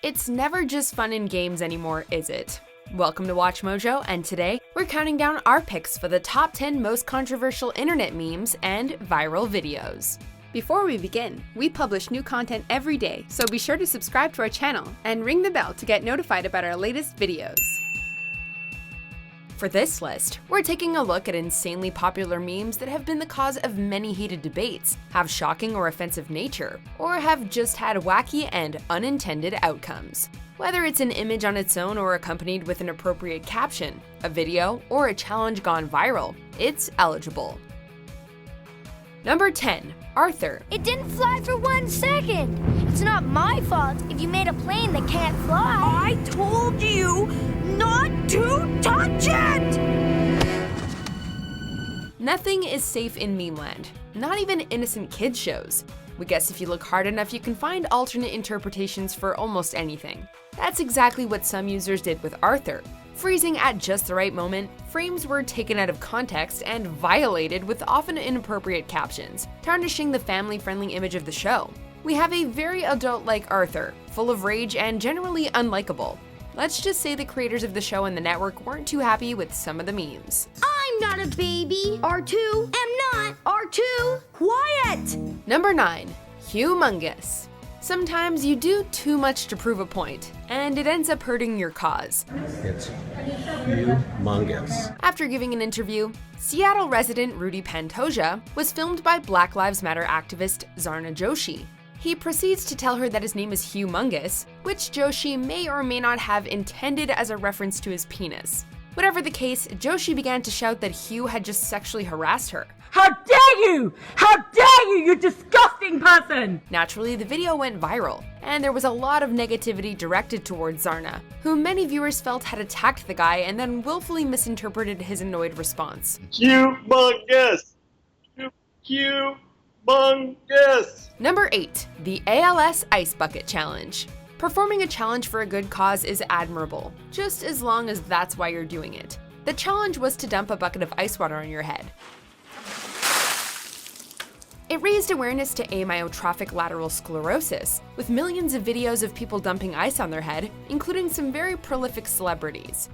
It's never just fun and games anymore, is it? Welcome to WatchMojo, and today we're counting down our picks for the top 10 most controversial internet memes and viral videos. Before we begin, we publish new content every day, so be sure to subscribe to our channel and ring the bell to get notified about our latest videos. For this list, we're taking a look at insanely popular memes that have been the cause of many heated debates, have shocking or offensive nature, or have just had wacky and unintended outcomes. Whether it's an image on its own or accompanied with an appropriate caption, a video, or a challenge gone viral, it's eligible. Number 10. Arthur. It didn't fly for 1 second. It's not my fault if you made a plane that can't fly. I told you not to touch it! Nothing is safe in meme land, not even innocent kids shows. We guess if you look hard enough, you can find alternate interpretations for almost anything. That's exactly what some users did with Arthur. Freezing at just the right moment, frames were taken out of context and violated with often inappropriate captions, tarnishing the family-friendly image of the show. We have a very adult-like Arthur, full of rage and generally unlikable. Let's just say the creators of the show and the network weren't too happy with some of the memes. I'm not a baby. R2 am not. R2. Quiet! Number 9. Hugh Mungus. Sometimes you do too much to prove a point, and it ends up hurting your cause. It's Hugh Mungus. After giving an interview, Seattle resident Rudy Pantoja was filmed by Black Lives Matter activist Zarna Joshi. He proceeds to tell her that his name is Hugh Mungus, which Joshi may or may not have intended as a reference to his penis. Whatever the case, Joshi began to shout that Hugh had just sexually harassed her. How dare you! How dare you, you disgusting person! Naturally, the video went viral, and there was a lot of negativity directed towards Zarna, who many viewers felt had attacked the guy and then willfully misinterpreted his annoyed response. Humongous! Humongous! Number 8. The ALS Ice Bucket Challenge. Performing a challenge for a good cause is admirable, just as long as that's why you're doing it. The challenge was to dump a bucket of ice water on your head. It raised awareness to amyotrophic lateral sclerosis, with millions of videos of people dumping ice on their head, including some very prolific celebrities.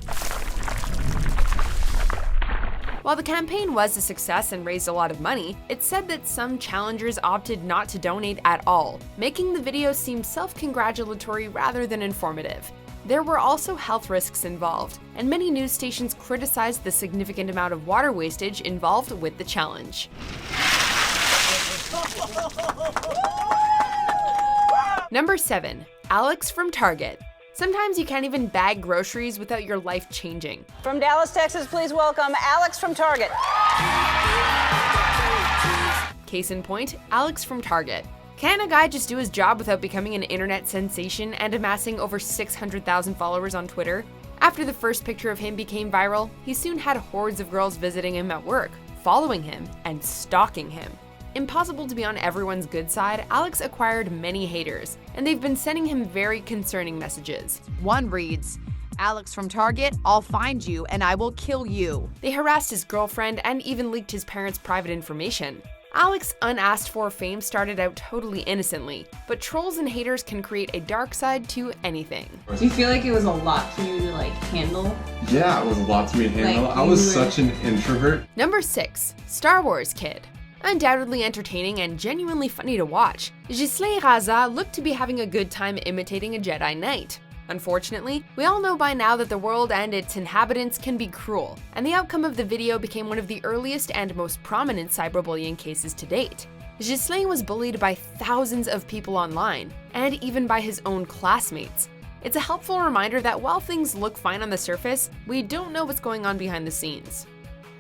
While the campaign was a success and raised a lot of money, it's said that some challengers opted not to donate at all, making the video seem self-congratulatory rather than informative. There were also health risks involved, and many news stations criticized the significant amount of water wastage involved with the challenge. Number 7. Alex from Target. Sometimes you can't even bag groceries without your life changing. From Dallas, Texas, please welcome Alex from Target. Case in point, Alex from Target. Can a guy just do his job without becoming an internet sensation and amassing over 600,000 followers on Twitter? After the first picture of him became viral, he soon had hordes of girls visiting him at work, following him, and stalking him. Impossible to be on everyone's good side, Alex acquired many haters, and they've been sending him very concerning messages. One reads, "Alex from Target, I'll find you and I will kill you." They harassed his girlfriend and even leaked his parents' private information. Alex's unasked for fame started out totally innocently, but trolls and haters can create a dark side to anything. Do you feel like it was a lot for you to handle? Yeah, it was a lot to me to handle. I was such an introvert. Number 6. Star Wars Kid. Undoubtedly entertaining and genuinely funny to watch, Ghislain Raza looked to be having a good time imitating a Jedi Knight. Unfortunately, we all know by now that the world and its inhabitants can be cruel, and the outcome of the video became one of the earliest and most prominent cyberbullying cases to date. Ghislain was bullied by thousands of people online, and even by his own classmates. It's a helpful reminder that while things look fine on the surface, we don't know what's going on behind the scenes.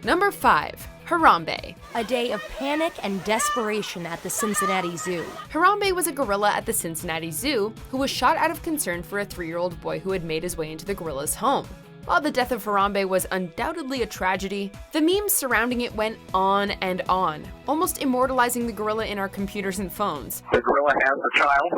Number 5. Harambe. A day of panic and desperation at the Cincinnati Zoo. Harambe was a gorilla at the Cincinnati Zoo who was shot out of concern for a 3-year-old boy who had made his way into the gorilla's home. While the death of Harambe was undoubtedly a tragedy, the memes surrounding it went on and on, almost immortalizing the gorilla in our computers and phones. The gorilla has a child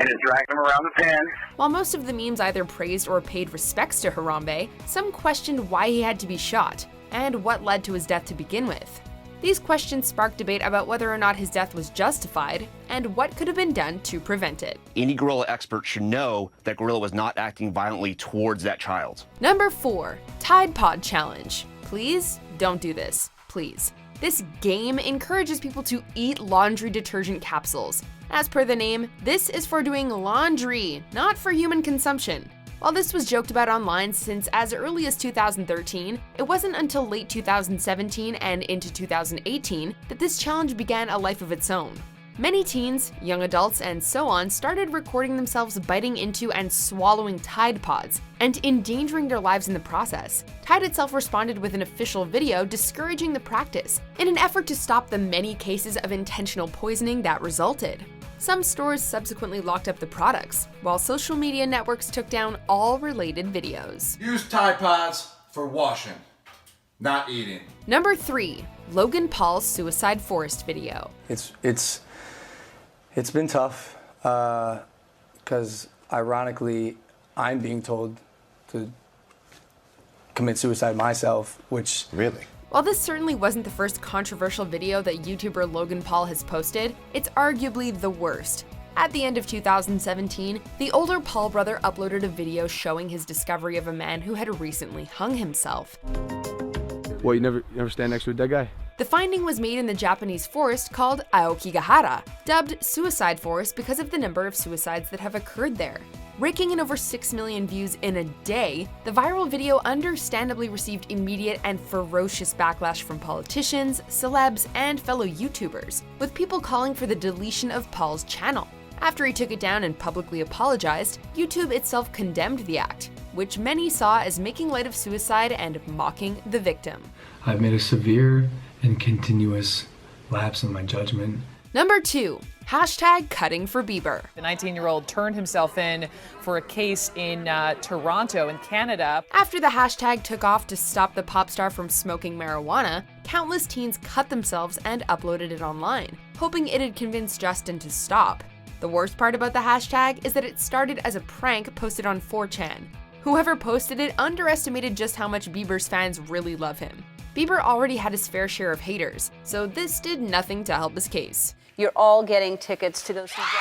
and is dragging him around the pen. While most of the memes either praised or paid respects to Harambe, some questioned why he had to be shot, and what led to his death to begin with. These questions sparked debate about whether or not his death was justified and what could have been done to prevent it. Any gorilla expert should know that gorilla was not acting violently towards that child. Number 4, Tide Pod Challenge. Please don't do this, please. This game encourages people to eat laundry detergent capsules. As per the name, this is for doing laundry, not for human consumption. While this was joked about online since as early as 2013, it wasn't until late 2017 and into 2018 that this challenge began a life of its own. Many teens, young adults, and so on started recording themselves biting into and swallowing Tide Pods, and endangering their lives in the process. Tide itself responded with an official video discouraging the practice, in an effort to stop the many cases of intentional poisoning that resulted. Some stores subsequently locked up the products, while social media networks took down all related videos. Use Tide Pods for washing, not eating. Number 3, Logan Paul's Suicide Forest video. It's been tough, because ironically, I'm being told to commit suicide myself, which... Really? While this certainly wasn't the first controversial video that YouTuber Logan Paul has posted, it's arguably the worst. At the end of 2017, the older Paul brother uploaded a video showing his discovery of a man who had recently hung himself. What, you never stand next to a dead guy? The finding was made in the Japanese forest called Aokigahara, dubbed Suicide Forest because of the number of suicides that have occurred there. Raking in over 6 million views in a day, the viral video understandably received immediate and ferocious backlash from politicians, celebs, and fellow YouTubers, with people calling for the deletion of Paul's channel. After he took it down and publicly apologized, YouTube itself condemned the act, which many saw as making light of suicide and mocking the victim. I've made a severe and continuous lapse in my judgment. Number 2, hashtag cutting for Bieber. The 19-year-old turned himself in for a case in Toronto in Canada. After the hashtag took off to stop the pop star from smoking marijuana, countless teens cut themselves and uploaded it online, hoping it'd convince Justin to stop. The worst part about the hashtag is that it started as a prank posted on 4chan. Whoever posted it underestimated just how much Bieber's fans really love him. Bieber already had his fair share of haters, so this did nothing to help his case. You're all getting tickets to go see Justin.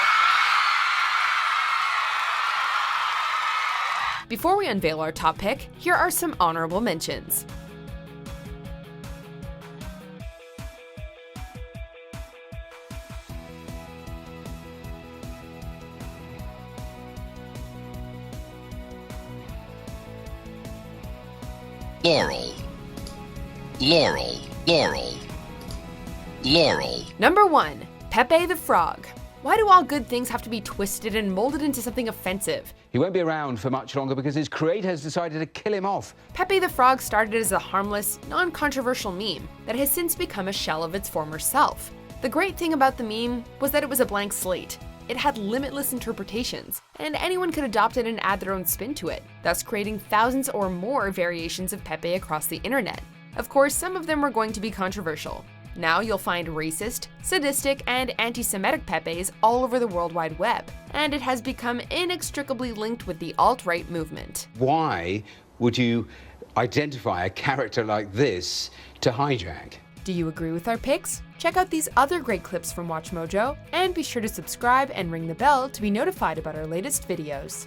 Before we unveil our top pick, here are some honorable mentions. Laurel. Laurel. Laurel. Laurel. Number 1, Pepe the Frog. Why do all good things have to be twisted and molded into something offensive? He won't be around for much longer because his creator has decided to kill him off. Pepe the Frog started as a harmless, non-controversial meme that has since become a shell of its former self. The great thing about the meme was that it was a blank slate. It had limitless interpretations, and anyone could adopt it and add their own spin to it, thus creating thousands or more variations of Pepe across the internet. Of course, some of them were going to be controversial. Now you'll find racist, sadistic, and anti-Semitic Pepes all over the World Wide Web, and it has become inextricably linked with the alt-right movement. Why would you identify a character like this to hijack? Do you agree with our picks? Check out these other great clips from WatchMojo, and be sure to subscribe and ring the bell to be notified about our latest videos.